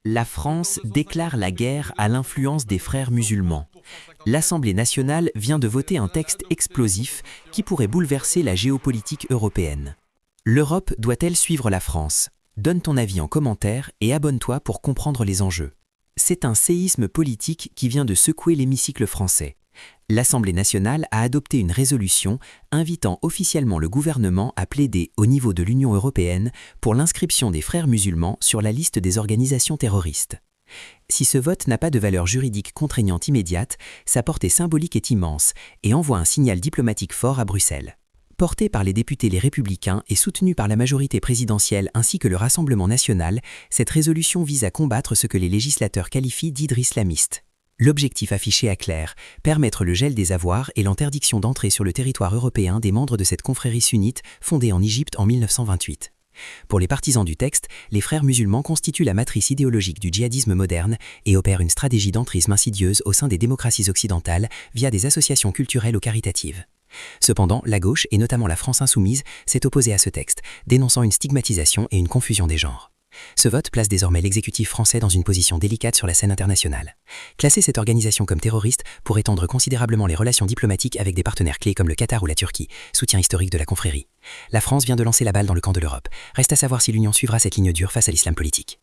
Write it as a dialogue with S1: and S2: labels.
S1: La France déclare la guerre à l'influence des frères musulmans. L'Assemblée nationale vient de voter un texte explosif qui pourrait bouleverser la géopolitique européenne. L'Europe doit-elle suivre la France? Donne ton avis en commentaire et abonne-toi pour comprendre les enjeux. C'est un séisme politique qui vient de secouer l'hémicycle français. L'Assemblée nationale a adopté une résolution invitant officiellement le gouvernement à plaider au niveau de l'Union européenne pour l'inscription des frères musulmans sur la liste des organisations terroristes. Si ce vote n'a pas de valeur juridique contraignante immédiate, sa portée symbolique est immense et envoie un signal diplomatique fort à Bruxelles. Portée par les députés Les Républicains et soutenue par la majorité présidentielle ainsi que le Rassemblement national, cette résolution vise à combattre ce que les législateurs qualifient d'hydre islamiste. L'objectif affiché est clair, permettre le gel des avoirs et l'interdiction d'entrer sur le territoire européen des membres de cette confrérie sunnite fondée en Égypte en 1928. Pour les partisans du texte, les frères musulmans constituent la matrice idéologique du djihadisme moderne et opèrent une stratégie d'entrisme insidieuse au sein des démocraties occidentales via des associations culturelles ou caritatives. Cependant, la gauche, et notamment la France insoumise, s'est opposée à ce texte, dénonçant une stigmatisation et une confusion des genres. Ce vote place désormais l'exécutif français dans une position délicate sur la scène internationale. Classer cette organisation comme terroriste pourrait tendre considérablement les relations diplomatiques avec des partenaires clés comme le Qatar ou la Turquie, soutien historique de la confrérie. La France vient de lancer la balle dans le camp de l'Europe. Reste à savoir si l'Union suivra cette ligne dure face à l'islam politique.